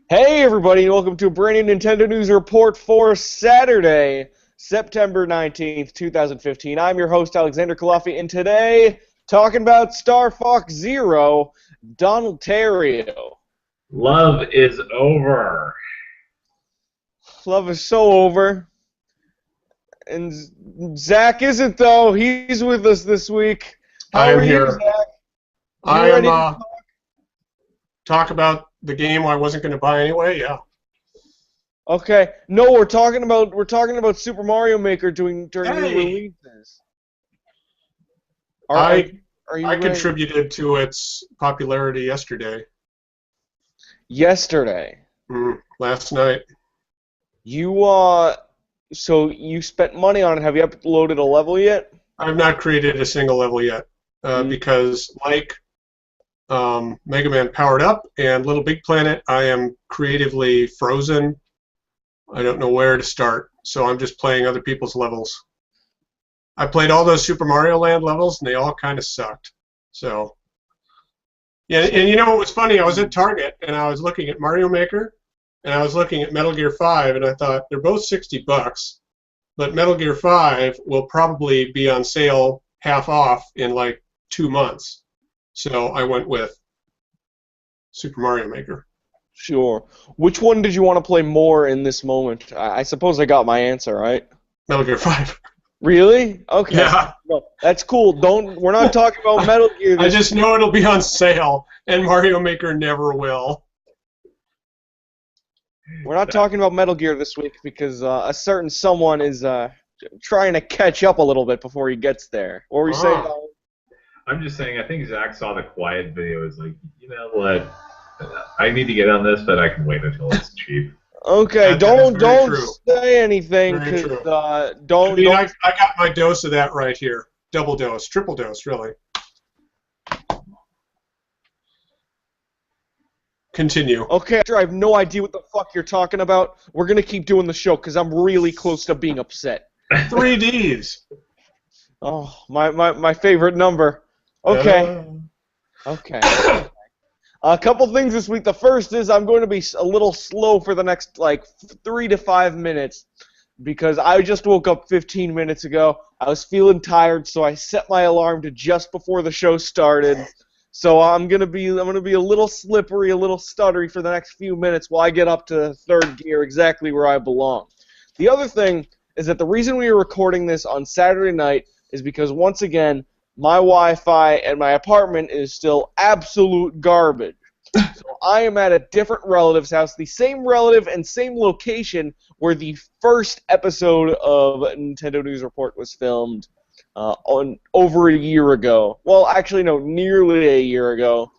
Hey everybody, and welcome to a brand new Nintendo News Report for Saturday, September 19th, 2015. I'm your host, Alexander Kalafi, and today, talking about Star Fox Zero, Donald Terrio. Love is over. Love is so over. And Zach isn't, though. He's with us this week. How I am are you, here. Zach? I You am ready to talk about the game I wasn't going to buy anyway. Yeah, Okay. No, we're talking about Super Mario Maker during the Hey. releases. I Are you I ready? contributed to its popularity yesterday, Yesterday. last night. So you spent money on it. Have you uploaded a level yet? I have not created a single level yet Mm. because, like Mega Man Powered Up and Little Big Planet, I am creatively frozen. I don't know where to start, so I'm just playing other people's levels. I played all those Super Mario Land levels, and they all kind of sucked. So, yeah, and you know what was funny? I was at Target, and I was looking at Mario Maker, and I was looking at Metal Gear 5, and I thought, they're both $60, but Metal Gear 5 will probably be on sale half off in like 2 months. So I went with Super Mario Maker. Sure. Which one did you want to play more in this moment? I suppose I got my answer, right? Metal Gear 5. Really? Okay. Yeah. No, that's cool. We're not talking about Metal Gear I this just know it'll be on sale, and Mario Maker never will. We're not talking about Metal Gear this week because a certain someone is trying to catch up a little bit before he gets there. What were you saying? Ah. I'm just saying, I think Zach saw the quiet video. Is like, you know what? I need to get on this, but I can wait until it's cheap. Okay, That is very don't true. say anything Very because true. don't. I got my dose of that right here. Double dose, triple dose, really. Continue. Okay, I have no idea what the fuck you're talking about. We're gonna keep doing the show because I'm really close to being upset. 3Ds. Oh, my favorite number. Okay, okay. A couple things this week. The first is I'm going to be a little slow for the next like 3 to 5 minutes because I just woke up 15 minutes ago. I was feeling tired, so I set my alarm to just before the show started. So I'm gonna be a little slippery, a little stuttery for the next few minutes while I get up to third gear, exactly where I belong. The other thing is that the reason we are recording this on Saturday night is because once again my Wi-Fi at my apartment is still absolute garbage. So I am at a different relative's house, the same relative and same location where the first episode of Nintendo News Report was filmed on over a year ago. Well, actually, no, nearly a year ago.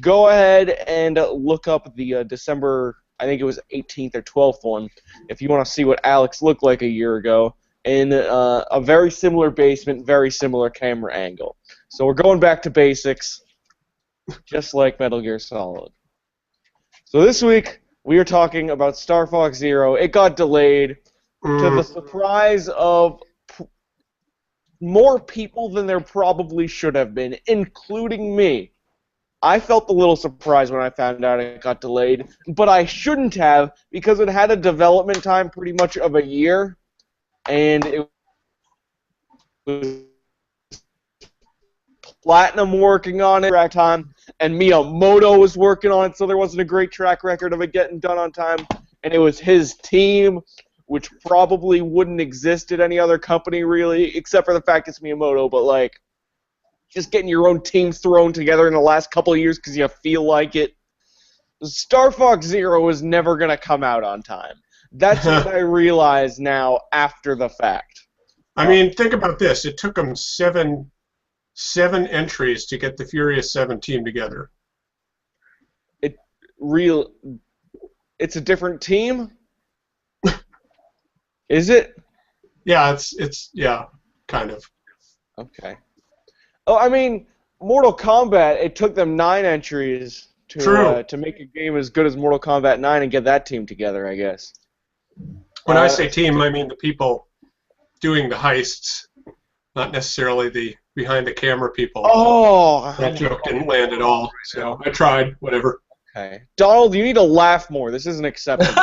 Go ahead and look up the December, I think it was 18th or 12th one, if you want to see what Alex looked like a year ago, in a very similar basement, very similar camera angle. So we're going back to basics, just like Metal Gear Solid. So this week, we are talking about Star Fox Zero. It got delayed to the surprise of more people than there probably should have been, including me. I felt a little surprised when I found out it got delayed, but I shouldn't have because it had a development time pretty much of a year, and it was Platinum working on it at time, and Miyamoto was working on it, so there wasn't a great track record of it getting done on time, and it was his team, which probably wouldn't exist at any other company, really, except for the fact it's Miyamoto, but, like, just getting your own team thrown together in the last couple of years because you feel like it. Star Fox Zero is never going to come out on time. That's what I realize now after the fact. I mean, think about this. It took them seven entries to get the Furious 7 team together. It's a different team? Is it? Yeah, it's yeah, kind of. Okay. Oh, I mean, Mortal Kombat, it took them 9 entries to make a game as good as Mortal Kombat 9 and get that team together, I guess. When I say team, I mean the people doing the heists, not necessarily the behind the camera people. Oh! That joke didn't land at all, so I tried, whatever. Okay. Donald, you need to laugh more. This isn't acceptable.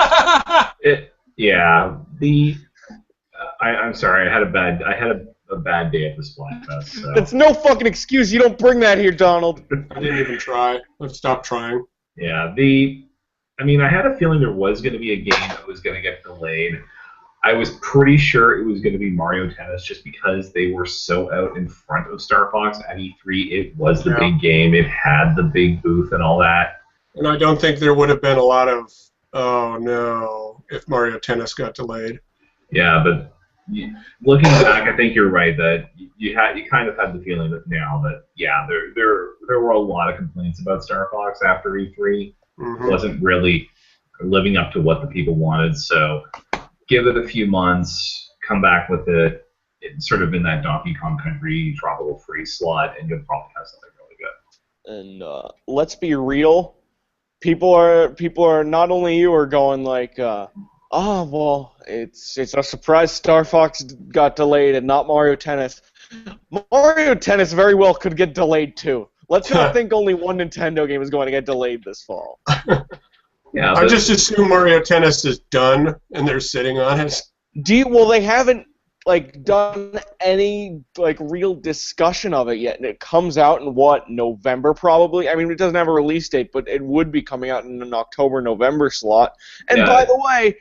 Yeah. I'm sorry. I had a bad day at the Splatfest. So. That's no fucking excuse. You don't bring that here, Donald. I didn't even try. I've stopped trying. Yeah. I had a feeling there was going to be a game that was going to get delayed. I was pretty sure it was going to be Mario Tennis just because they were so out in front of Star Fox at E3. It was the big game. It had the big booth and all that. And I don't think there would have been a lot of, oh no, if Mario Tennis got delayed. Yeah, but looking back, I think you're right that you kind of had the feeling that now that, yeah, there were a lot of complaints about Star Fox after E3. It wasn't really living up to what the people wanted, so give it a few months, come back with it, sort of in that Donkey Kong Country tropical freeze slot, and you'll probably have something really good. And let's be real, people are not only you are going like, well, it's a surprise Star Fox got delayed and not Mario Tennis. Mario Tennis very well could get delayed too. Let's not think only one Nintendo game is going to get delayed this fall. Yeah, I just assume Mario Tennis is done and they're sitting on it. Well, they haven't done any real discussion of it yet, and it comes out in November probably. I mean, it doesn't have a release date, but it would be coming out in an October-November slot. And by the way,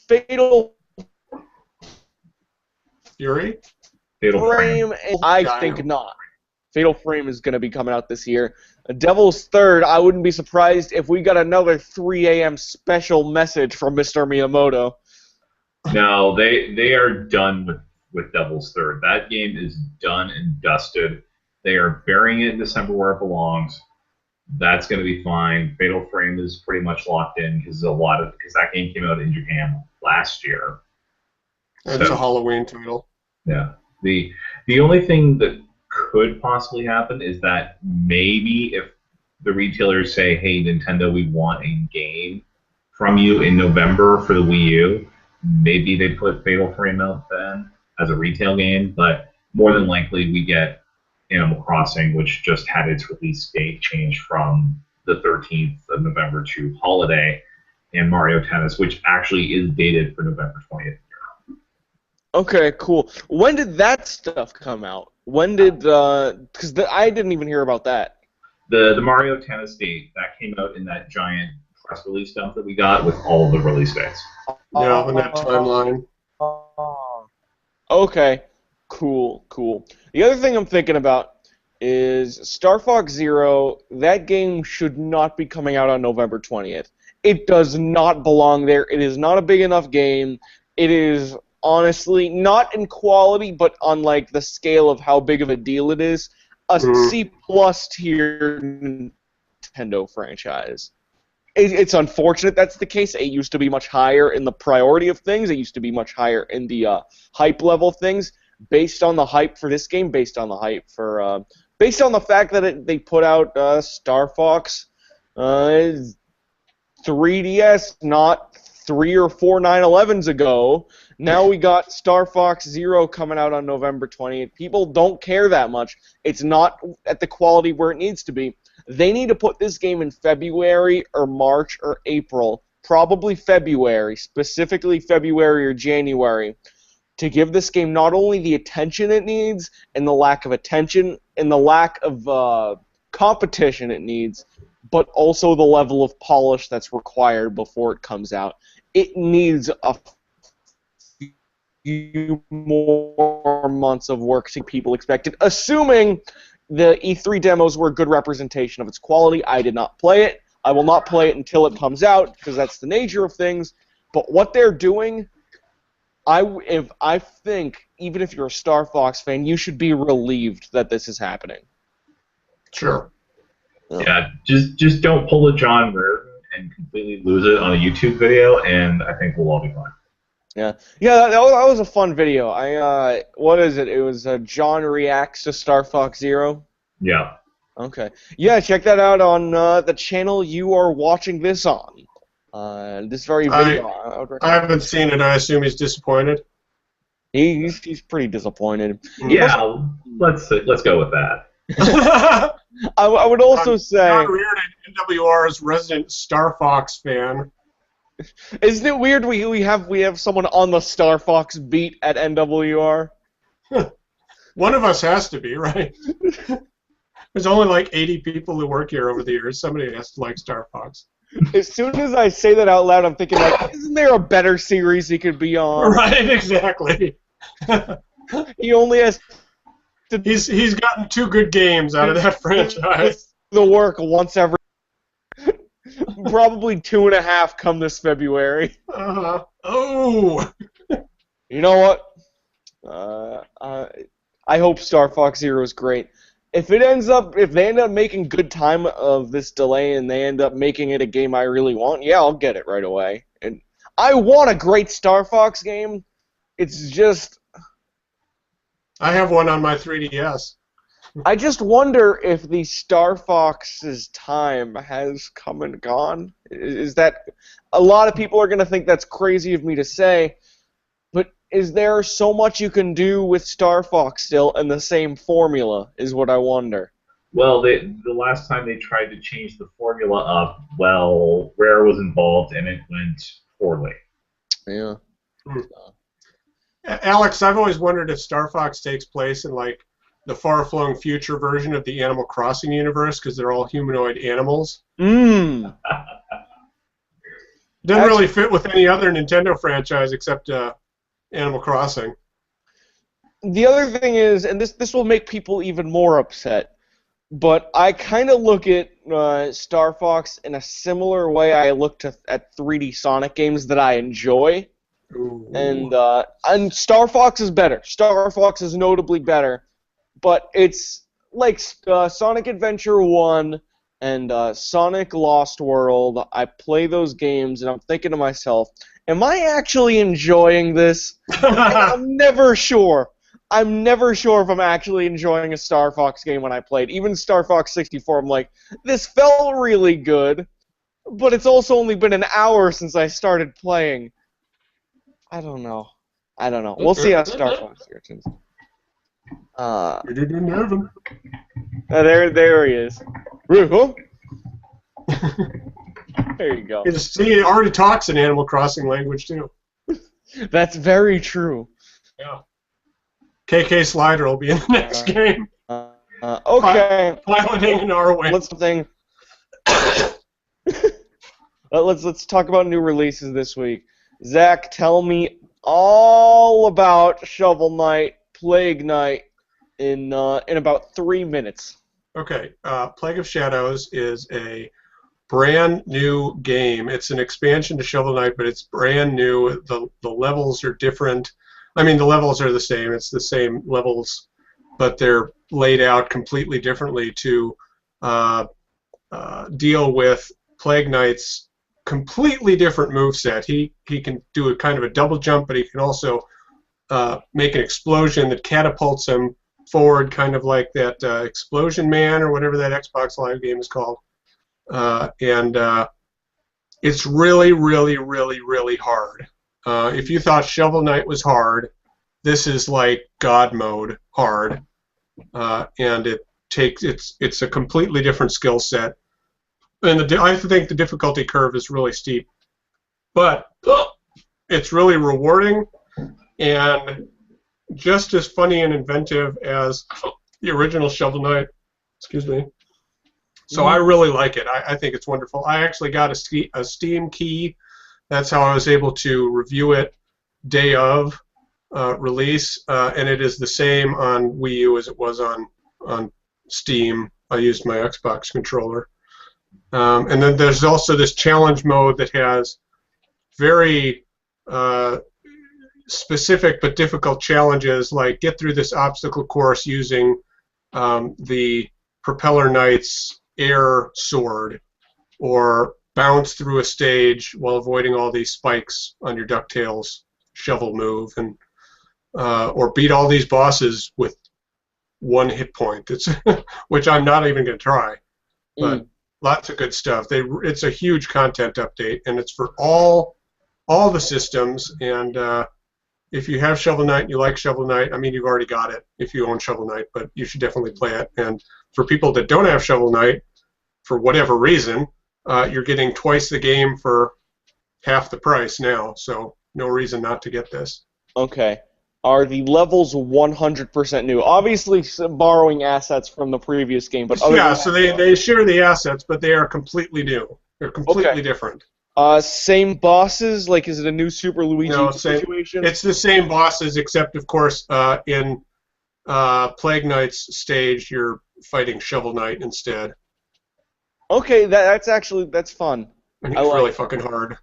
Fatal Fury? Fatal Frame. I think not. Fatal Frame is going to be coming out this year. Devil's Third, I wouldn't be surprised if we got another 3 a.m. special message from Mr. Miyamoto. No, they are done with Devil's Third. That game is done and dusted. They are burying it in December where it belongs. That's going to be fine. Fatal Frame is pretty much locked in because that game came out in Japan last year. It's a Halloween title. Yeah. The only thing that could possibly happen is that maybe if the retailers say, hey, Nintendo, we want a game from you in November for the Wii U, maybe they put Fatal Frame out then as a retail game, but more than likely we get Animal Crossing, which just had its release date changed from the 13th of November to holiday, and Mario Tennis, which actually is dated for November 20th. Okay, cool. When did that stuff come out? When did, because I didn't even hear about that. The Mario Tennis date, that came out in that giant press release dump that we got with all of the release dates. Yeah, on that timeline. Okay, cool. The other thing I'm thinking about is Star Fox Zero. That game should not be coming out on November 20th. It does not belong there. It is not a big enough game. It is honestly not in quality, but on the scale of how big of a deal it is, a C+ tier Nintendo franchise. It's unfortunate that's the case. It used to be much higher in the priority of things. It used to be much higher in the hype level of things. Based on the hype for this game, based on the fact that they put out Star Fox 3DS not 3 or 4 9/11s ago. Now we got Star Fox Zero coming out on November 20th. People don't care that much. It's not at the quality where it needs to be. They need to put this game in February or March or April, probably February, specifically February or January, to give this game not only the attention it needs and the lack of attention and the lack of competition it needs, but also the level of polish that's required before it comes out. It needs a few more months of work to people expected, assuming the E3 demos were a good representation of its quality. I did not play it. I will not play it until it comes out, because that's the nature of things. But what they're doing, I think, even if you're a Star Fox fan, you should be relieved that this is happening. Sure. Yeah, just don't pull a John Raritan and completely lose it on a YouTube video, and I think we'll all be fine. Yeah, that was a fun video. What is it? It was John Reacts to Star Fox Zero. Yeah. Okay. Yeah, check that out on the channel you are watching this on. This very video. I haven't seen it. I assume he's disappointed. He's pretty disappointed. Yeah, let's go with that. I would also say, John Reardon, NWR's resident Star Fox fan. isn't it weird we have someone on the Star Fox beat at NWR? One of us has to be, right? There's only like 80 people who work here over the years. Somebody has to like Star Fox. As soon as I say that out loud, I'm thinking, like, isn't there a better series he could be on? Right, exactly. He only has to He's gotten 2 good games out of that franchise. the work once every... Probably 2.5 come this February. Oh! You know what? I hope Star Fox Zero is great. If they end up making good time of this delay and they end up making it a game I really want, yeah, I'll get it right away. And I want a great Star Fox game. It's just... I have one on my 3DS. I just wonder if the Star Fox's time has come and gone. Is that... A lot of people are going to think that's crazy of me to say, but is there so much you can do with Star Fox still in the same formula, is what I wonder. Well, the last time they tried to change the formula up, well, Rare was involved and it went poorly. Yeah. Alex, I've always wondered if Star Fox takes place in like the far-flung future version of the Animal Crossing universe because they're all humanoid animals. Mmm. Doesn't really fit with any other Nintendo franchise except Animal Crossing. The other thing is, and this will make people even more upset, but I kind of look at Star Fox in a similar way I look at 3D Sonic games that I enjoy. Ooh. And Star Fox is better. Star Fox is notably better, but it's like Sonic Adventure 1 and Sonic Lost World. I play those games and I'm thinking to myself, am I actually enjoying this? I'm never sure. I'm never sure if I'm actually enjoying a Star Fox game when I played. Even Star Fox 64, I'm like, this felt really good, but it's also only been an hour since I started playing. I don't know. We'll see how Star Fox turns. There he is. Huh? There you go. See, it already talks in Animal Crossing language too. That's very true. Yeah. KK Slider will be in the next game. Okay. Piloting an R-Wing. Let's talk about new releases this week. Zach, tell me all about Shovel Knight, Plague Knight in about 3 minutes. Okay. Plague of Shadows is a brand new game. It's an expansion to Shovel Knight, but it's brand new. The levels are different. I mean, the levels are the same. It's the same levels, but they're laid out completely differently to deal with Plague Knight's completely different moveset. He can do a kind of a double jump, but he can also make an explosion that catapults him forward, kind of like that Explosion Man or whatever that Xbox Live game is called. It's really, really, really, really hard. If you thought Shovel Knight was hard, this is like God mode hard, and it's a completely different skill set. And I think the difficulty curve is really steep, but it's really rewarding and just as funny and inventive as the original Shovel Knight. Excuse me. So I really like it. I think it's wonderful. I actually got a Steam key. That's how I was able to review it day of release, and it is the same on Wii U as it was on Steam. I used my Xbox controller. And then there's also this challenge mode that has very specific but difficult challenges, like get through this obstacle course using the Propeller Knight's air sword, or bounce through a stage while avoiding all these spikes on your DuckTales shovel move, and or beat all these bosses with 1 hit point. It's which I'm not even going to try, but lots of good stuff. It's a huge content update, and it's for all the systems. And if you have Shovel Knight and you like Shovel Knight, I mean, you've already got it if you own Shovel Knight, but you should definitely play it. And for people that don't have Shovel Knight, for whatever reason, you're getting twice the game for half the price now. So no reason not to get this. Okay. Are the levels 100% new? Obviously, borrowing assets from the previous game, but Yeah, so they share the assets, but they are completely new. They're completely different. Same bosses? Like, is it a new Super Luigi situation? It's the same bosses, except, of course, in Plague Knight's stage, you're fighting Shovel Knight instead. Okay, that's fun. And he's really fucking hard.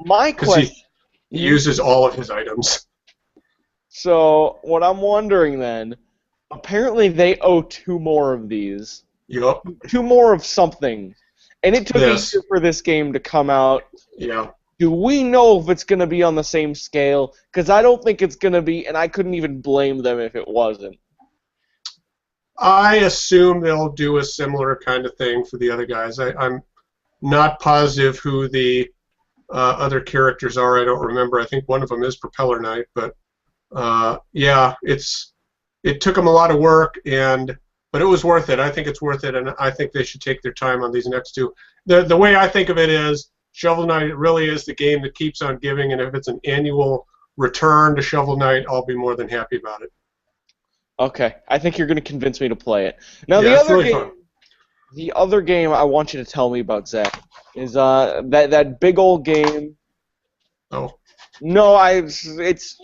My question... He uses all of his items. So, what I'm wondering then, apparently they owe 2 more of these. Yup. 2 more of something. And it took a year for this game to come out. Yeah. Do we know if it's going to be on the same scale? Because I don't think it's going to be, and I couldn't even blame them if it wasn't. I assume they'll do a similar kind of thing for the other guys. I'm not positive who the other characters are. I don't remember. I think one of them is Propeller Knight, but yeah, it took them a lot of work, but it was worth it. I think it's worth it, and I think they should take their time on these next 2. The way I think of it is Shovel Knight really is the game that keeps on giving, and if it's an annual return to Shovel Knight, I'll be more than happy about it. Okay, I think you're going to convince me to play it. Now, yeah, the other game I want you to tell me about, Zach, is that big old game. Oh. No, it's.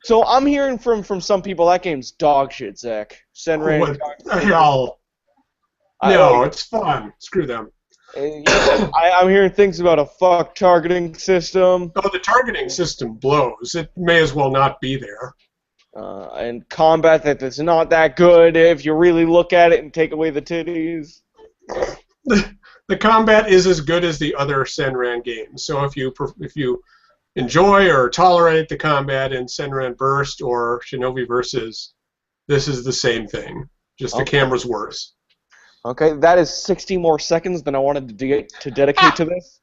So I'm hearing from some people that game's dog shit, Zach. Senran Kagura. No, it's fun. Screw them. I'm hearing things about a fuck targeting system. Oh, the targeting system blows. It may as well not be there. And combat that's not that good if you really look at it and take away the titties. The combat is as good as the other Senran games. So if you enjoy or tolerate the combat in Senran Burst or Shinobi Versus, this is the same thing. Just the camera's worse. Okay, that is 60 more seconds than I wanted to dedicate to this.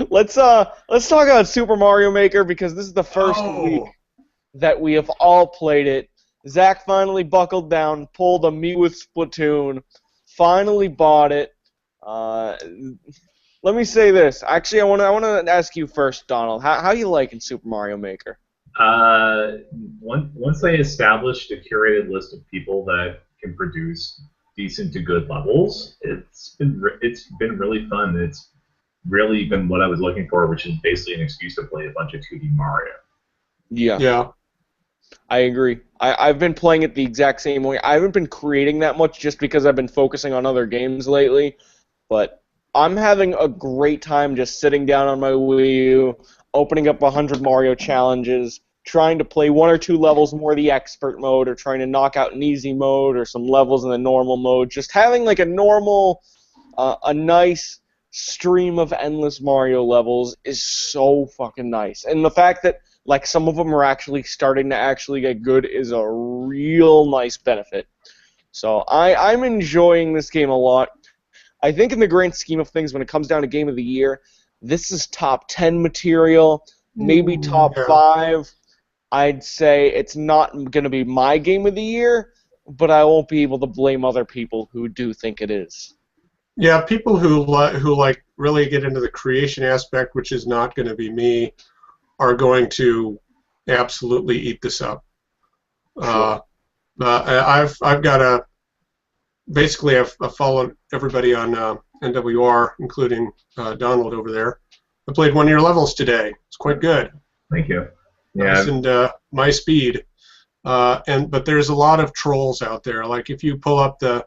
Let's talk about Super Mario Maker because this is the first week that we have all played it. Zach finally buckled down, pulled a me with Splatoon, finally bought it. Let me say this. Actually, I want to ask you first, Donald. How you liking Super Mario Maker? Once I established a curated list of people that can produce decent to good levels, it's been really fun. It's really been what I was looking for, which is basically an excuse to play a bunch of 2D Mario. Yeah. I agree. I've been playing it the exact same way. I haven't been creating that much just because I've been focusing on other games lately, but I'm having a great time just sitting down on my Wii U, opening up 100 Mario challenges, trying to play 1 or 2 levels more the expert mode, or trying to knock out an easy mode, or some levels in the normal mode. Just having like a normal, a nice stream of endless Mario levels is so fucking nice. And the fact that like some of them are actually starting to actually get good is a real nice benefit. So I'm enjoying this game a lot. I think in the grand scheme of things, when it comes down to Game of the Year, this is top 10 material, maybe top 5. I'd say it's not going to be my Game of the Year, but I won't be able to blame other people who do think it is. Yeah, people who like really get into the creation aspect, which is not going to be me, are going to absolutely eat this up. Sure. I've got basically I've followed everybody on NWR, including Donald over there. I played one of your levels today. It's quite good. Thank you. Yeah. Nice and my speed. But there's a lot of trolls out there. Like if you pull up the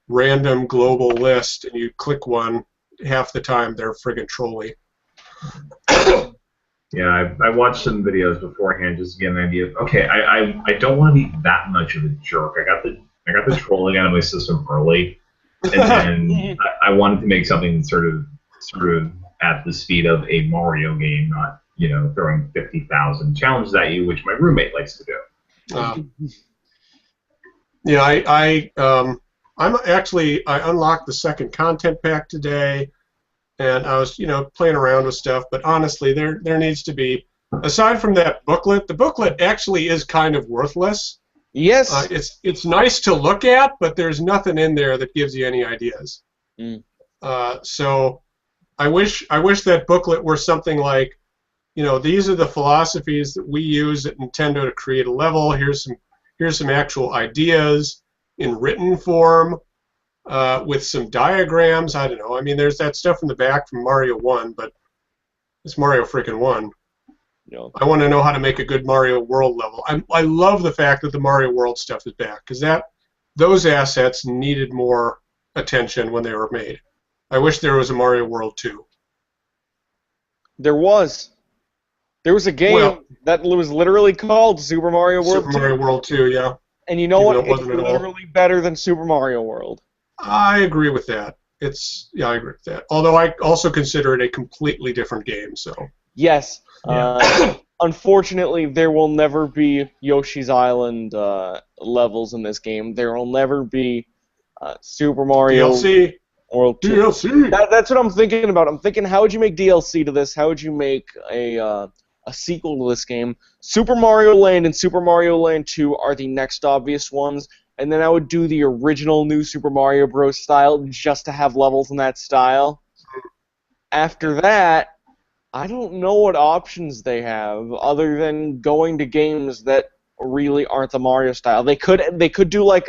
random global list and you click one, half the time they're friggin' trolly. Yeah, I watched some videos beforehand just to get an idea of, okay, I don't want to be that much of a jerk. I got the trolling out of my system early, and then I wanted to make something sort of at the speed of a Mario game, not throwing 50,000 challenges at you, which my roommate likes to do. Yeah, I unlocked the second content pack today. And I was, playing around with stuff, but honestly, there needs to be, aside from that booklet, the booklet actually is kind of worthless Yes. It's nice to look at, but there's nothing in there that gives you any ideas. Mm. So I wish that booklet were something like, these are the philosophies that we use at Nintendo to create a level. Here's some actual ideas in written form with some diagrams. I don't know. I mean, there's that stuff in the back from Mario 1, but it's Mario freaking 1. Yeah. I want to know how to make a good Mario World level. I love the fact that the Mario World stuff is back, because those assets needed more attention when they were made. I wish there was a Mario World 2. There was a game that was literally called Super Mario World 2. Super Mario World 2, yeah. And you know what? It wasn't it's at all. literally better than Super Mario World. I agree with that. I agree with that. Although I also consider it a completely different game. So. Yes. Unfortunately, there will never be Yoshi's Island levels in this game. There will never be Super Mario DLC. World 2. DLC. That's what I'm thinking about. I'm thinking, how would you make DLC to this? How would you make a sequel to this game? Super Mario Land and Super Mario Land 2 are the next obvious ones. And then I would do the original New Super Mario Bros. Style just to have levels in that style. After that, I don't know what options they have other than going to games that really aren't the Mario style. They could do like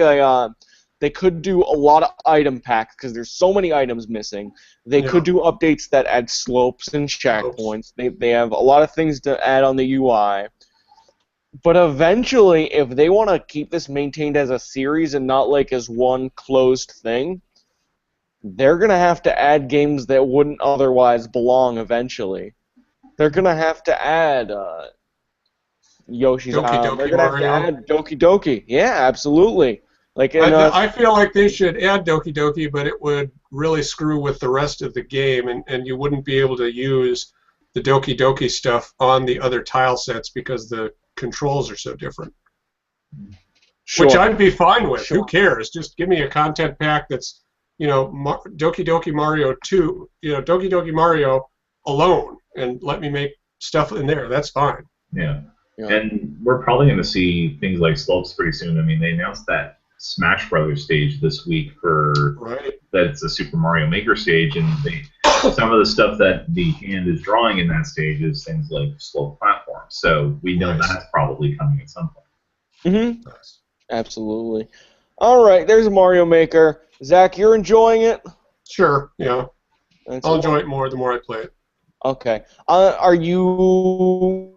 they could do a lot of item packs because there's so many items missing. They could do updates that add slopes and checkpoints. They have a lot of things to add on the UI. But eventually, if they want to keep this maintained as a series and not like as one closed thing, they're going to have to add games that wouldn't otherwise belong eventually. They're going to have to add Yoshi's Island. They're going to have to add Doki Doki. Yeah, absolutely. Like I feel like they should add Doki Doki, but it would really screw with the rest of the game, and you wouldn't be able to use the Doki Doki stuff on the other tile sets because the controls are so different. Sure. Which I'd be fine with. Sure. Who cares? Just give me a content pack that's, Doki Doki Mario 2, Doki Doki Mario alone, and let me make stuff in there. That's fine. Yeah. And we're probably going to see things like slopes pretty soon. I mean, they announced that Smash Brothers stage this week that's a Super Mario Maker stage, and some of the stuff that the hand is drawing in that stage is things like slope platforms. So we know that's probably coming at some point. Mm-hmm. Nice. Absolutely. All right, there's a Mario Maker. Zach, you're enjoying it? Sure, yeah. I'll enjoy it more the more I play it. Okay. Are you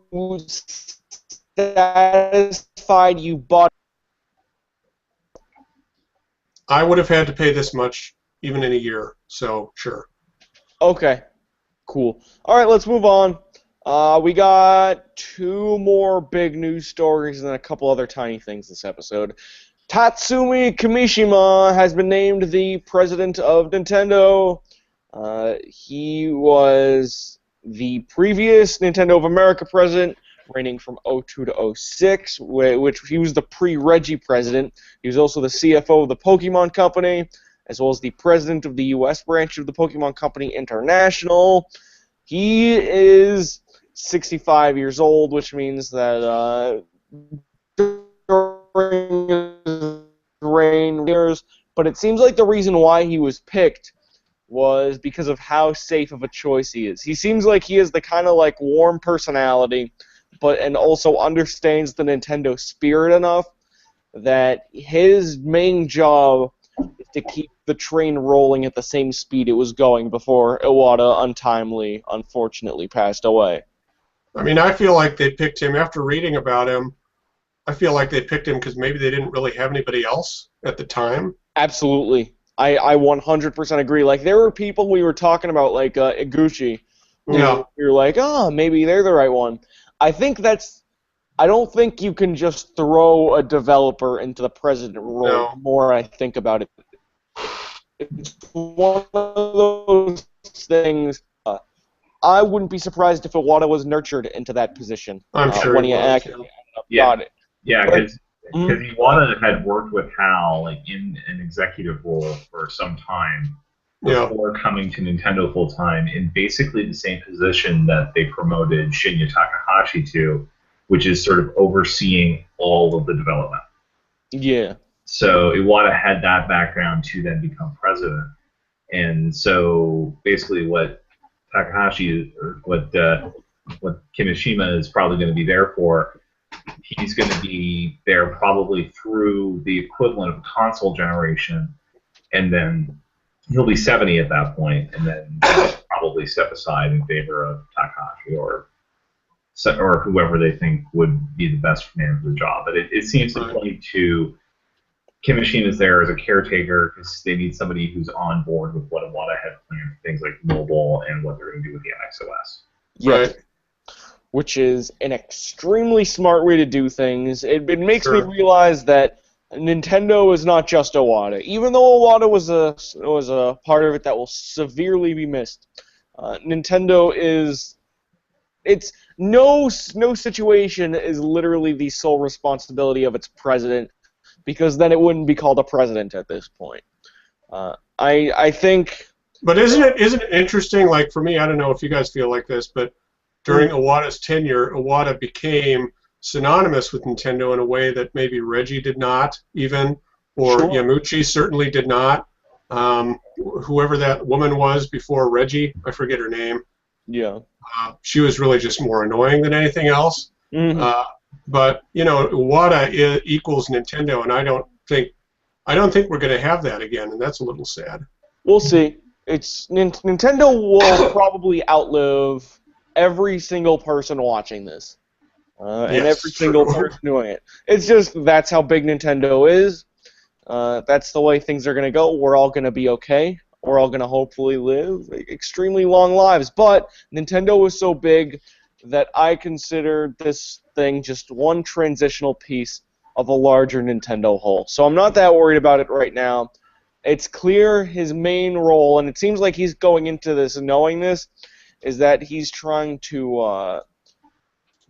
satisfied you bought? I would have had to pay this much even in a year, so sure. Okay. Cool. All right, let's move on. We got 2 more big news stories and a couple other tiny things this episode. Tatsumi Kimishima has been named the president of Nintendo. He was the previous Nintendo of America president, reigning from 02 to 06, which he was the pre-Reggie president. He was also the CFO of the Pokemon Company, as well as the president of the U.S. branch of the Pokemon Company International. He is 65 years old, which means that during his reign, but it seems like the reason why he was picked was because of how safe of a choice he is. He seems like he has the kind of like warm personality, and also understands the Nintendo spirit enough that his main job is to keep the train rolling at the same speed it was going before Iwata unfortunately passed away. I mean, I feel like they picked him after reading about him. I feel like they picked him because maybe they didn't really have anybody else at the time. Absolutely. I 100% agree. Like, there were people we were talking about, like Iguchi. Yeah. You're like, maybe they're the right one. I don't think you can just throw a developer into the president role. No. The more I think about it. It's one of those things. I wouldn't be surprised if Iwata was nurtured into that position. I'm sure when he he was, actually got it. Yeah, because Iwata had worked with Hal in an executive role for some time before coming to Nintendo full time in basically the same position that they promoted Shinya Takahashi to, which is sort of overseeing all of the development. Yeah. So Iwata had that background to then become president. And so basically what Takahashi, or what Kimishima is probably going to be there for, he's going to be there probably through the equivalent of console generation, and then he'll be 70 at that point, and then probably step aside in favor of Takahashi or whoever they think would be the best man for the job. But it seems to play to Kimishima's there as a caretaker because they need somebody who's on board with what Iwata had planned for things like mobile and what they're going to do with the NXOS. Yes. Right. Which is an extremely smart way to do things. It makes me realize that Nintendo is not just Iwata. Even though Iwata was a part of it that will severely be missed, Nintendo is... It's no situation is literally the sole responsibility of its president, because then it wouldn't be called a president at this point. I think... But isn't it interesting, like for me, I don't know if you guys feel like this, but during Iwata's tenure, Iwata became synonymous with Nintendo in a way that maybe Reggie did not even, or Yamauchi certainly did not. Whoever that woman was before Reggie, I forget her name. Yeah. She was really just more annoying than anything else. Mm-hmm. But Iwata equals Nintendo, and I don't think we're going to have that again, and that's a little sad. We'll see. Nintendo will probably outlive every single person watching this, and every single person doing it. It's just that's how big Nintendo is. That's the way things are going to go. We're all going to be okay. We're all going to hopefully live extremely long lives. But Nintendo is so big that I consider this thing just one transitional piece of a larger Nintendo whole. So I'm not that worried about it right now. It's clear his main role, and it seems like he's going into this knowing this, is that he's trying to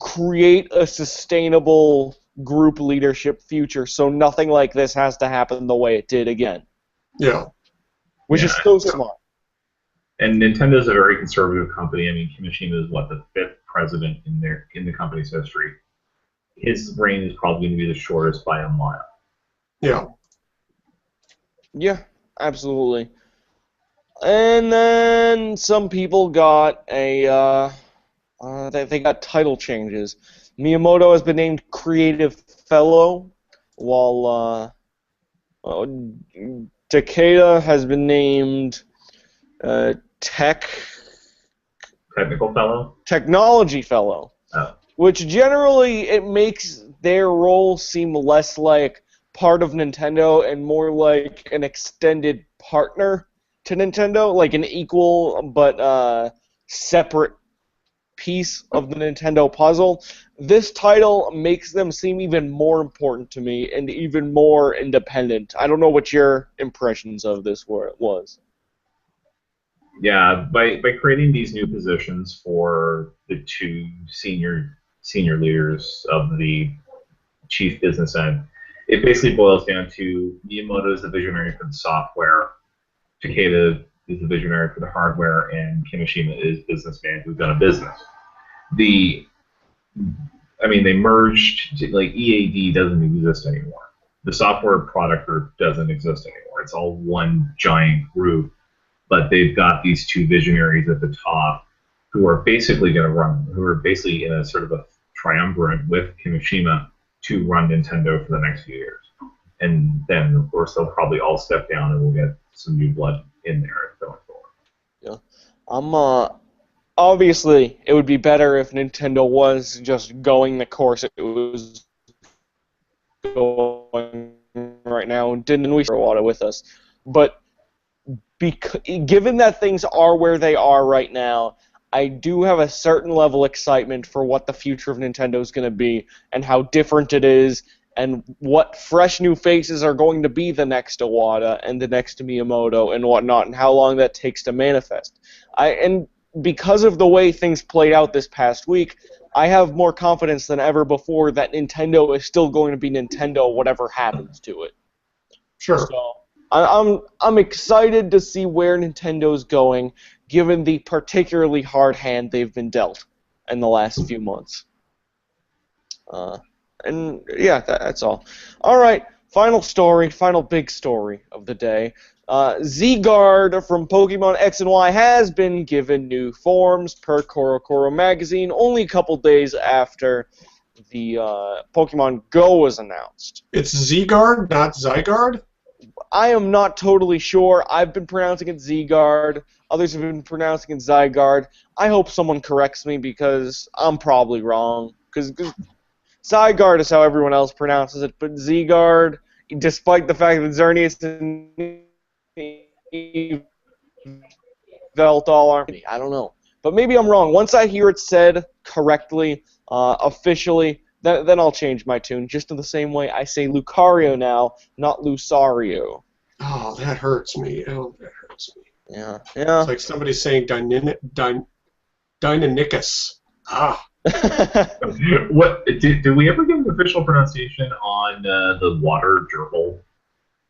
create a sustainable group leadership future so nothing like this has to happen the way it did again. Yeah. Which is so smart. And Nintendo's a very conservative company. I mean, Kimishima is, the 5th president in the company's history. His reign is probably going to be the shortest by a mile. Yeah. Yeah, absolutely. And then some people got they got title changes. Miyamoto has been named Creative Fellow, while Takeda has been named Technical Fellow? Technology Fellow. Oh. Which generally it makes their role seem less like part of Nintendo and more like an extended partner to Nintendo, like an equal but separate piece of the Nintendo puzzle. This title makes them seem even more important to me and even more independent. I don't know what your impressions of this was. Yeah, by creating these new positions for the two senior leaders of the chief business end, it basically boils down to Miyamoto is the visionary for the software, Takeda is the visionary for the hardware, and Kimishima is businessman who's done a business. They merged, like EAD doesn't exist anymore. The software product group doesn't exist anymore. It's all one giant group, but they've got these two visionaries at the top who are basically in a sort of a triumvirate with Kimishima to run Nintendo for the next few years. And then, of course, they'll probably all step down and we'll get some new blood in there going forward. Yeah. Obviously, it would be better if Nintendo was just going the course it was going right now and didn't we throw water with us. But given that things are where they are right now, I do have a certain level of excitement for what the future of Nintendo is going to be and how different it is and what fresh new faces are going to be the next Iwata and the next Miyamoto and whatnot and how long that takes to manifest. And because of the way things played out this past week, I have more confidence than ever before that Nintendo is still going to be Nintendo whatever happens to it. Sure. So I'm excited to see where Nintendo's going, given the particularly hard hand they've been dealt in the last few months. And yeah, that's all. All right. final story, final big story of the day. Zygarde from Pokemon X and Y has been given new forms per CoroCoro magazine only a couple days after the Pokemon Go was announced. It's Zygarde, not Zygarde? I am not totally sure. I've been pronouncing it Zygarde. Others have been pronouncing it Zygarde. I hope someone corrects me because I'm probably wrong. Because Zygarde is how everyone else pronounces it, but Zygarde, despite the fact that Xerneas and Veltal are, I don't know. But maybe I'm wrong. Once I hear it said correctly, officially, then I'll change my tune. Just in the same way I say Lucario now, not Lucario. Oh, that hurts me. Oh, that hurts me. Yeah. It's like somebody saying Deinonychus. Ah. What did we ever get an official pronunciation on the water gerbil?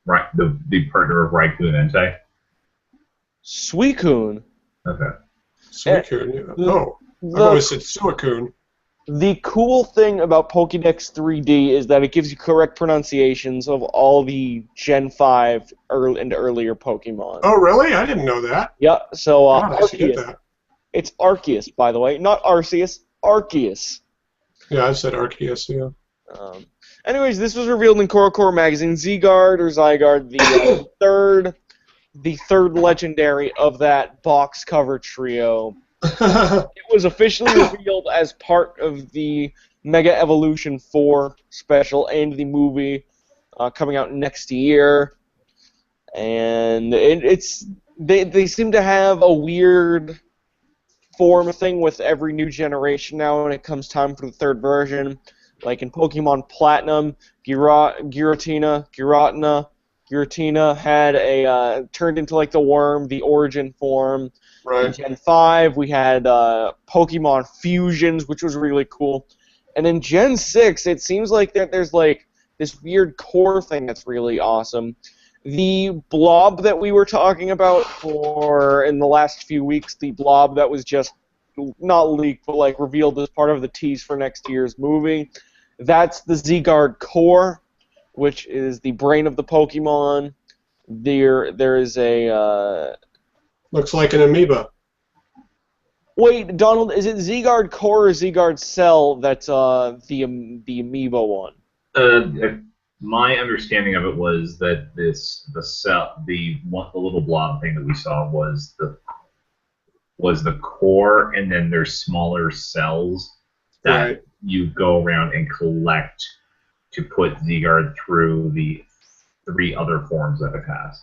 Right, the partner of Raikou and Entei? Suicune. Okay. Suicune. Oh, I've always said Suicune. The cool thing about Pokédex 3D is that it gives you correct pronunciations of all the Gen 5 and earlier Pokemon. Oh, really? I didn't know that. Yeah, so God, I should get Arceus. that. It's Arceus, by the way, not Arceus, Arceus. Yeah, I've said Arceus, yeah. Anyways, this was revealed in CoroCoro magazine. Zygarde, the third legendary of that box cover trio. It was officially revealed as part of the Mega Evolution 4 special and the movie coming out next year. And they seem to have a weird form thing with every new generation now when it comes time for the third version. Like in Pokemon Platinum, Giratina had a turned into like the worm, the origin form. Right. In Gen 5, we had Pokemon Fusions, which was really cool. And in Gen 6, it seems like there's like this weird core thing that's really awesome. The blob that we were talking about in the last few weeks, the blob that was just not leaked, but like revealed as part of the tease for next year's movie, that's the Zygarde core, which is the brain of the Pokemon. There is a... Looks like an amoeba. Wait, Donald, is it Zygarde core or Zygarde cell that's the amoeba one? My understanding of it was that the little blob thing that we saw was the core, and then there's smaller cells that you go around and collect to put Zygarde through the 3 other forms that it has.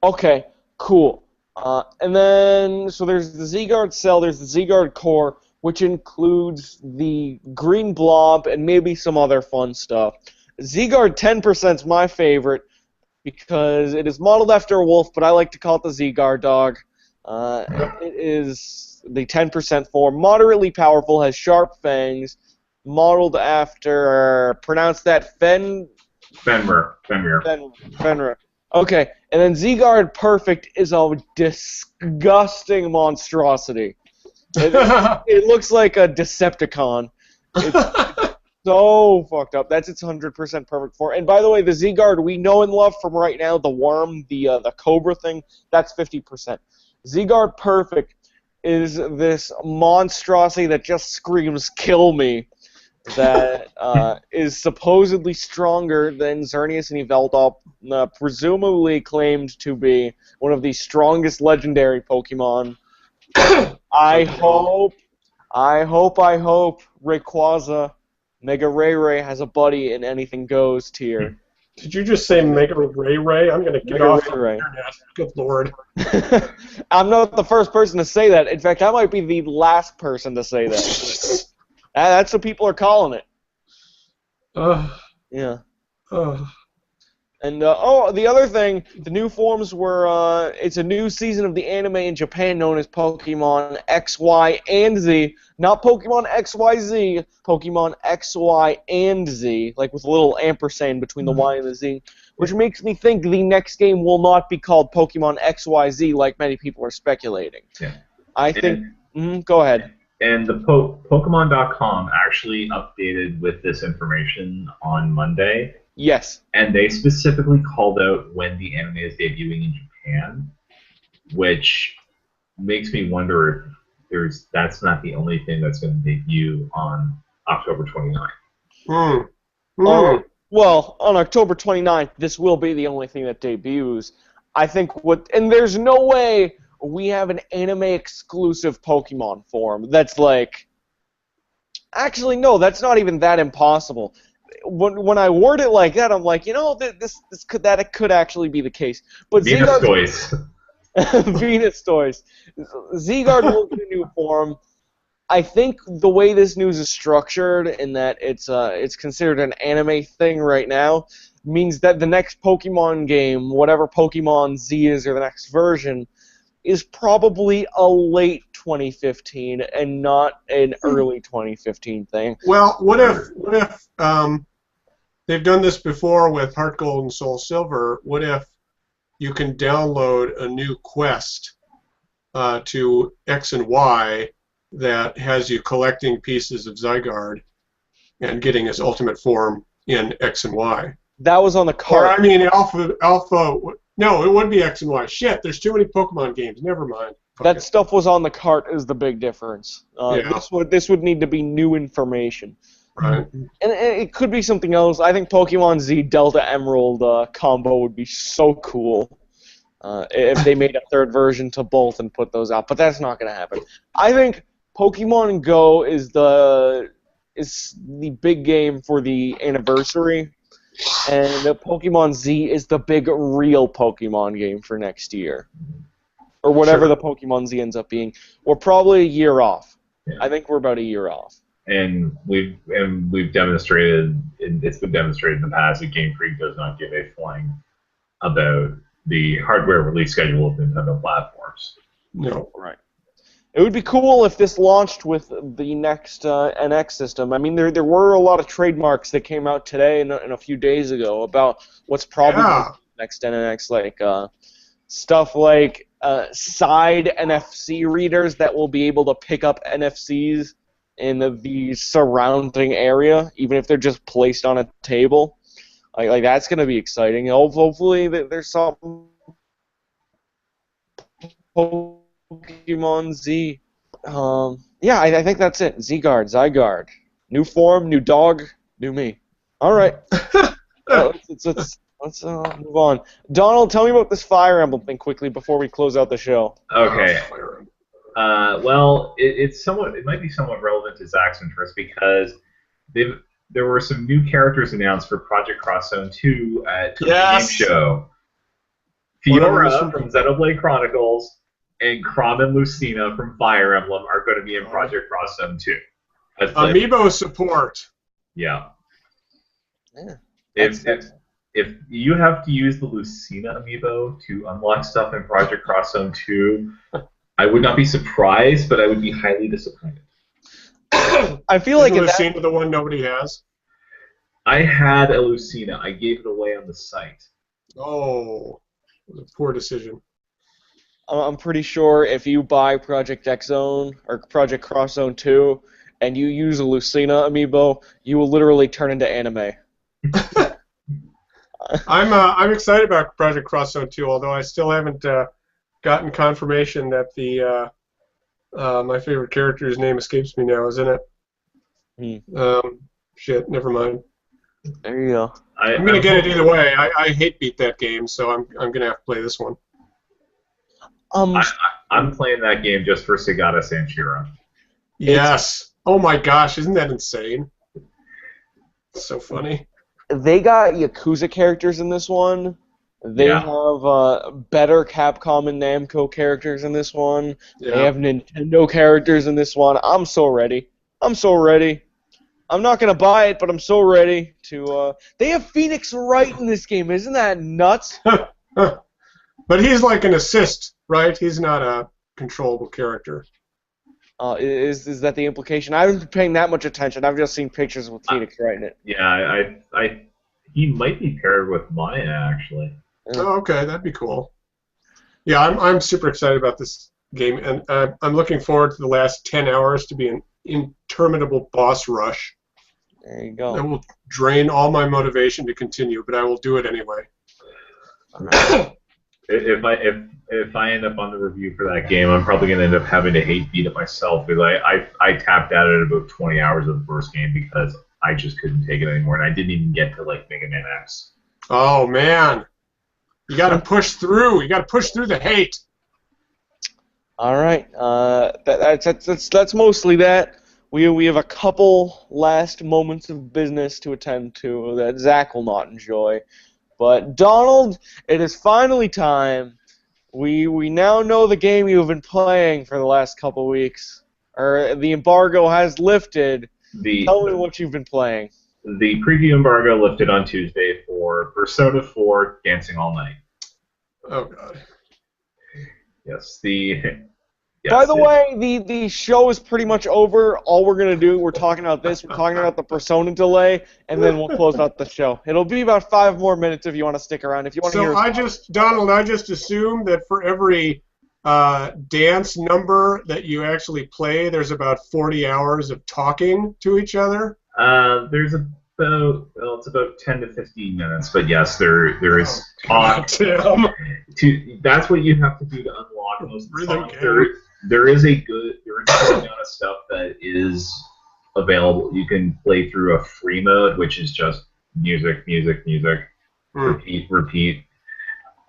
Okay, cool. And then, so there's the Zygarde cell, there's the Zygarde core, which includes the green blob and maybe some other fun stuff. Zygarde 10% is my favorite because it is modeled after a wolf, but I like to call it the Zygarde dog. It is the 10% form, moderately powerful, has sharp fangs, modeled after, pronounce that, Fenrir. Okay, and then Zygarde Perfect is a disgusting monstrosity. It looks like a Decepticon. It's so fucked up. That's its 100% perfect form. And by the way, the Zygarde we know and love from right now, the worm, the cobra thing, that's 50%. Zygarde Perfect is this monstrosity that just screams, "Kill me," that is supposedly stronger than Xerneas and Yveltal, presumably claimed to be one of the strongest legendary Pokemon. I hope Rayquaza, Mega Ray has a buddy in Anything Goes tier. Did you just say Mega Ray? I'm going to get off the internet. Good lord. I'm not the first person to say that. In fact, I might be the last person to say that. That's what people are calling it. Yeah. And, the other thing, the new forms were, it's a new season of the anime in Japan known as Pokemon X, Y, and Z. Not Pokemon XYZ, Pokemon X, Y, and Z, like with a little ampersand between the Y and the Z, which makes me think the next game will not be called Pokemon XYZ like many people are speculating. Yeah. I think... go ahead. And the Pokemon.com actually updated with this information on Monday, Yes. And they specifically called out when the anime is debuting in Japan, which makes me wonder if that's not the only thing that's going to debut on October 29th. Hmm. Hmm. Well, on October 29th, this will be the only thing that debuts. I think and there's no way we have an anime exclusive Pokemon form that's like. Actually, no, that's not even that impossible. When I word it like that, I'm like, it could actually be the case. But Venus Toys. Venus Toys. Zygarde will get a new form. I think the way this news is structured, in that it's considered an anime thing right now, means that the next Pokemon game, whatever Pokemon Z is or the next version, is probably a late 2015 and not an early 2015 thing. Well, what if they've done this before with Heart Gold and Soul Silver? What if you can download a new quest to X and Y that has you collecting pieces of Zygarde and getting his ultimate form in X and Y? That was on the card. Or, I mean, Alpha. No, it would be X and Y. Shit, there's too many Pokemon games. Never mind. That stuff was on the cart is the big difference. Yeah. This would need to be new information. Right. And it could be something else. I think Pokemon Z Delta Emerald combo would be so cool if they made a third version to both and put those out. But that's not going to happen. I think Pokemon Go is the big game for the anniversary. And Pokemon Z is the big real Pokemon game for next year. Or whatever the Pokemon Z ends up being. We're probably a year off. Yeah. I think we're about a year off. And we've demonstrated, it's been demonstrated in the past that Game Freak does not give a flying about the hardware release schedule of Nintendo platforms. No. Right. It would be cool if this launched with the next NX system. I mean, there were a lot of trademarks that came out today and a few days ago about what's probably next NX, like stuff like side NFC readers that will be able to pick up NFCs in the surrounding area, even if they're just placed on a table. Like that's going to be exciting. Hopefully there's something Pokemon Z. Yeah, I think that's it. Zygarde. New form, new dog, new me. All right. Let's move on. Donald, tell me about this Fire Emblem thing quickly before we close out the show. Okay. Well, it might be somewhat relevant to Zach's interest because there were some new characters announced for Project Cross Zone 2 at the game show. Fiora from Xenoblade Chronicles and Chrom and Lucina from Fire Emblem are going to be in Project Cross Zone 2. Amiibo support. Yeah. If you have to use the Lucina amiibo to unlock stuff in Project Cross Zone 2, I would not be surprised, but I would be highly disappointed. I feel like Lucina the one nobody has? I had a Lucina. I gave it away on the site. Oh, it was a poor decision. I'm pretty sure if you buy Project X Zone or Project Cross Zone 2 and you use a Lucina amiibo, you will literally turn into anime. I'm excited about Project Cross Zone 2, although I still haven't gotten confirmation that the my favorite character's name escapes me now, isn't it? Shit, never mind. There you go. I'm gonna get it either way. I hate beat that game, so I'm gonna have to play this one. I'm playing that game just for Sagata Sanshiro. Yes. Oh my gosh, isn't that insane? It's so funny. They got Yakuza characters in this one. They have better Capcom and Namco characters in this one. Yeah. They have Nintendo characters in this one. I'm so ready. I'm not going to buy it, but I'm so ready to... They have Phoenix Wright in this game. Isn't that nuts? But he's like an assist, right? He's not a controllable character. Is that the implication? I haven't been paying that much attention. I've just seen pictures with Phoenix Wright in it. Yeah, he might be paired with Maya, actually. Oh, okay, that'd be cool. Yeah, I'm super excited about this game, and I'm looking forward to the last 10 hours to be an interminable boss rush. There you That go. will drain all my motivation to continue, but I will do it anyway. If I end up on the review for that game, I'm probably going to end up having to hate beat it myself because I tapped out at about 20 hours of the first game because I just couldn't take it anymore, and I didn't even get to like Mega Man X. Oh man, you got to push through. You got to push through the hate. All right. That's mostly that. We have a couple last moments of business to attend to that Zach will not enjoy. But Donald, it is finally time. We now know the game you've been playing for the last couple weeks, or the embargo has lifted. Tell me what you've been playing. The preview embargo lifted on Tuesday for Persona 4 Dancing All Night. Oh god. Yes, By the way, the show is pretty much over. All we're going to do, we're talking about this, we're talking about the Persona delay, and then we'll close out the show. It'll be about 5 more minutes if you want to stick around. If you want to hear Donald, I just assume that for every dance number that you actually play, there's about 40 hours of talking to each other. There's it's about 10 to 15 minutes, but yes, there is talk. That's what you have to do to unlock most of the songs. There is a good amount of stuff that is available. You can play through a free mode, which is just music, repeat.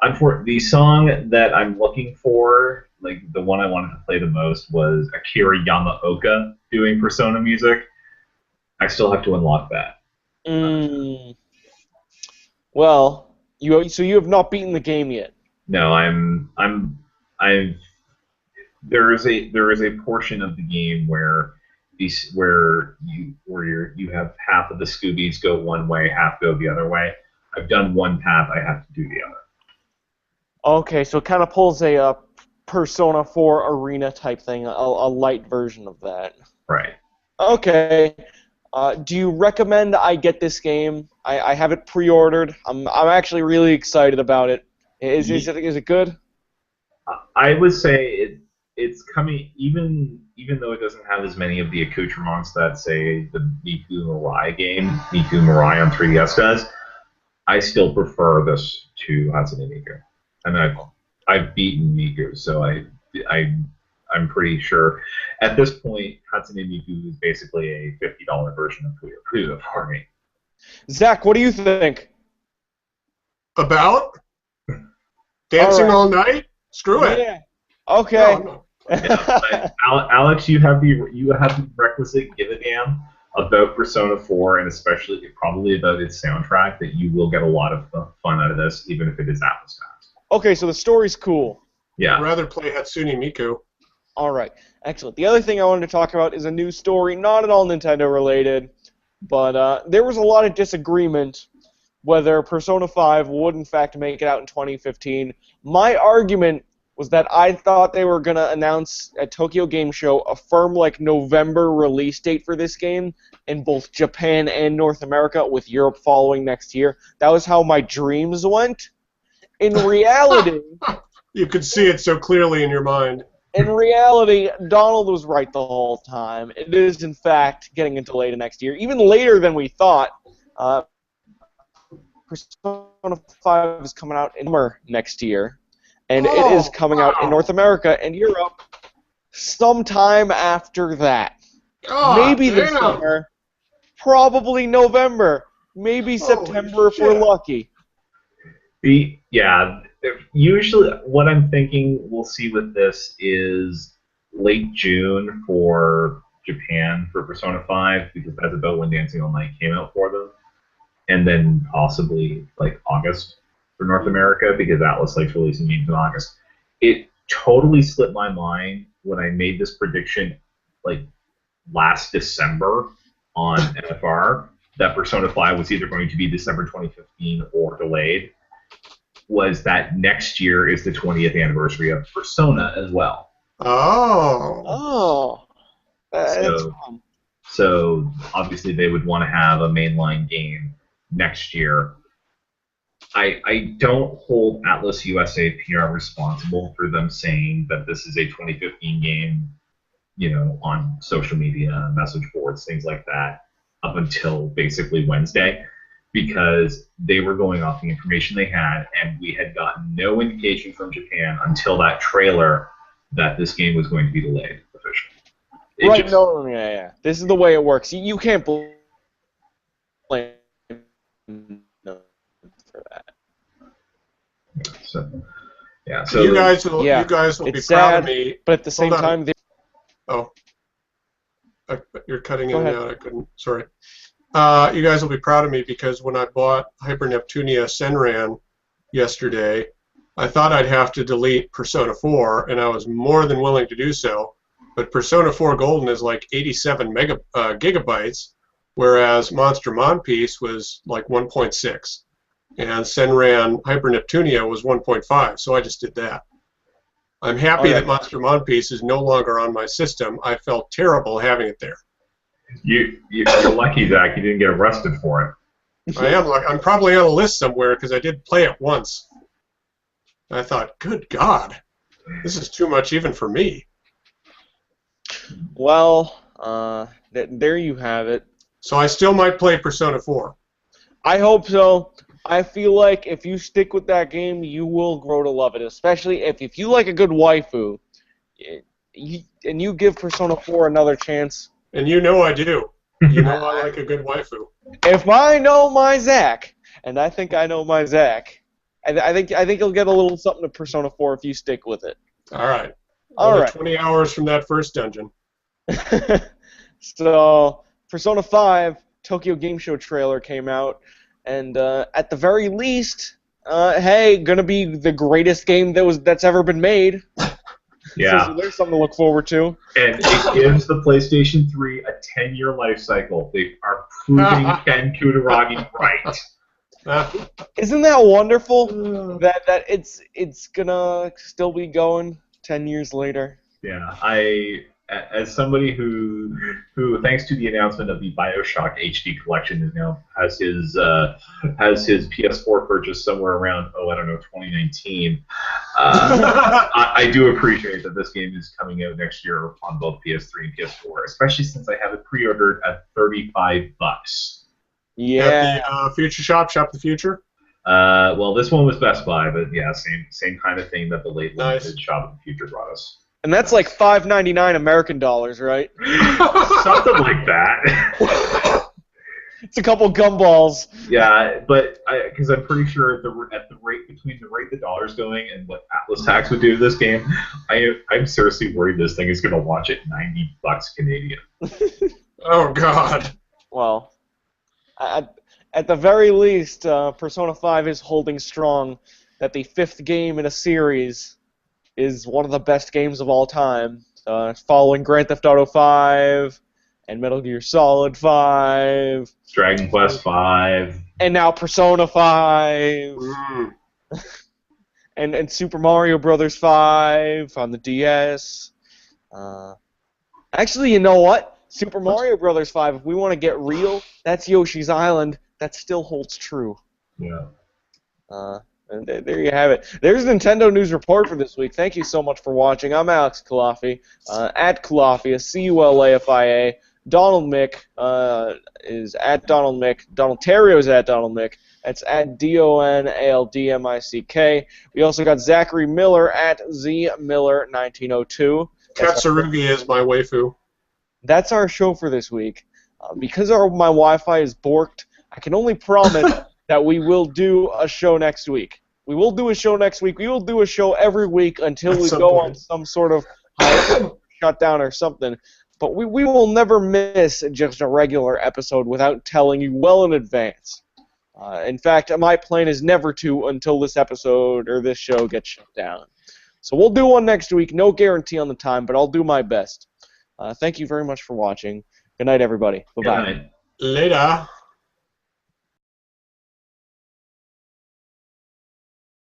The song that I'm looking for, like the one I wanted to play the most, was Akira Yamaoka doing Persona music. I still have to unlock that. Well, you have not beaten the game yet. No, there is a portion of the game where you have half of the Scoobies go one way, half go the other way. I've done one path, I have to do the other. Okay, so it kind of pulls a Persona 4 arena type thing, a light version of that. Right. Okay. Do you recommend I get this game? I have it pre-ordered. I'm actually really excited about it. Is it good? I would say it's coming, even though it doesn't have as many of the accoutrements that, say, the Miku Mirai game, Miku Mirai on 3DS does. I still prefer this to Hatsune Miku. And I've beaten Miku, so I'm pretty sure at this point Hatsune Miku is basically a $50 version of Puyo for me. Zach, what do you think? About Dancing All Night? Screw it. Yeah. Okay. No, Alex, you have the requisite give a damn about Persona 4, and especially probably about its soundtrack, that you will get a lot of fun out of this, even if it is Atlas Task. Okay, so the story's cool. Yeah. I'd rather play Hatsune Miku. All right, excellent. The other thing I wanted to talk about is a news story, not at all Nintendo related, but there was a lot of disagreement whether Persona 5 would in fact make it out in 2015. My argument was that I thought they were going to announce at Tokyo Game Show a firm November release date for this game in both Japan and North America, with Europe following next year. That was how my dreams went. In reality... You could see it so clearly in your mind. In reality, Donald was right the whole time. It is, in fact, getting delayed to next year, even later than we thought. Persona 5 is coming out in summer next year, and it is coming out in North America and Europe sometime after that. Maybe this summer, probably November, maybe September if we're lucky. Usually what I'm thinking we'll see with this is late June for Japan for Persona 5, because that's about when Dancing All Night came out for them, and then possibly August for North America, because Atlas likes releasing games in August. It totally slipped my mind when I made this prediction last December on NFR that Persona 5 was either going to be December 2015 or delayed. Was that next year is the 20th anniversary of Persona as well. So obviously they would want to have a mainline game next year. I don't hold Atlas USA PR responsible for them saying that this is a 2015 game, on social media, message boards, things like that. up until basically Wednesday, because they were going off the information they had, and we had gotten no indication from Japan until that trailer that this game was going to be delayed officially. Right, yeah. This is the way it works. You can't blame them for that. So you guys will be proud of me. But at the same time, you're cutting in and out. I couldn't. Sorry. You guys will be proud of me because when I bought Hyper Neptunia Senran yesterday, I thought I'd have to delete Persona 4, and I was more than willing to do so. But Persona 4 Golden is like 87 gigabytes, whereas Monster Monpiece was like 1.6, and Senran Hyper Neptunia was 1.5. So I just did that. I'm happy that Monster Monpiece is no longer on my system. I felt terrible having it there. You're lucky, Zach. You didn't get arrested for it. I am lucky. I'm probably on a list somewhere because I did play it once. I thought, good God, this is too much even for me. Well, there you have it. So I still might play Persona 4. I hope so. I feel like if you stick with that game, you will grow to love it, especially if you like a good waifu, and you give Persona 4 another chance. And you know I do. You know I like a good waifu. If I know my Zach, and I think I know my Zach, I think you'll get a little something to Persona 4 if you stick with it. All right. All right. 20 hours from that first dungeon. So, Persona 5 Tokyo Game Show trailer came out, and at the very least, hey, gonna be the greatest game that's ever been made. Yeah. So there's something to look forward to. And it gives the PlayStation 3 a 10-year life cycle. They are proving Ken Kutaragi right. Isn't that wonderful? That it's gonna still be going 10 years later. Yeah, as somebody who thanks to the announcement of the BioShock HD collection is now has his PS4 purchase somewhere around 2019. I do appreciate that this game is coming out next year on both PS3 and PS4, especially since I have it pre-ordered at $35. Yeah. At the Future Shop the Future. Well, this one was Best Buy, but yeah, same kind of thing that the late limited Shop of the Future brought us. And that's like $5.99 American dollars, right? Something like that. It's a couple gumballs. Yeah, but because I'm pretty sure at the rate between the rate the dollar's going and what Atlas tax would do to this game, I'm seriously worried this thing is going to launch at $90 Canadian. Oh God. Well, at the very least, Persona 5 is holding strong that the 5th game in a series is one of the best games of all time, following Grand Theft Auto 5 and Metal Gear Solid 5, Dragon Quest 5, and now Persona 5, and Super Mario Brothers 5 on the DS. Actually, you know what? Super Mario Brothers 5, if we want to get real, that's Yoshi's Island. That still holds true. Yeah. And there you have it. There's Nintendo News Report for this week. Thank you so much for watching. I'm Alex Culafi, at Culafia, Culafia. Donald Mick is at Donald Mick. Donald Terrio is at Donald Mick. That's at DONALDMICK. We also got Zachary Miller at ZMiller1902. Katsurugi is my waifu. That's our show for this week. Because my Wi-Fi is borked, I can only promise that we will do a show next week. We will do a show next week. We will do a show every week until we go on some sort of shutdown or something. But we will never miss just a regular episode without telling you well in advance. In fact, my plan is never to until this episode or this show gets shut down. So we'll do one next week. No guarantee on the time, but I'll do my best. Thank you very much for watching. Good night, everybody. Bye-bye. Later.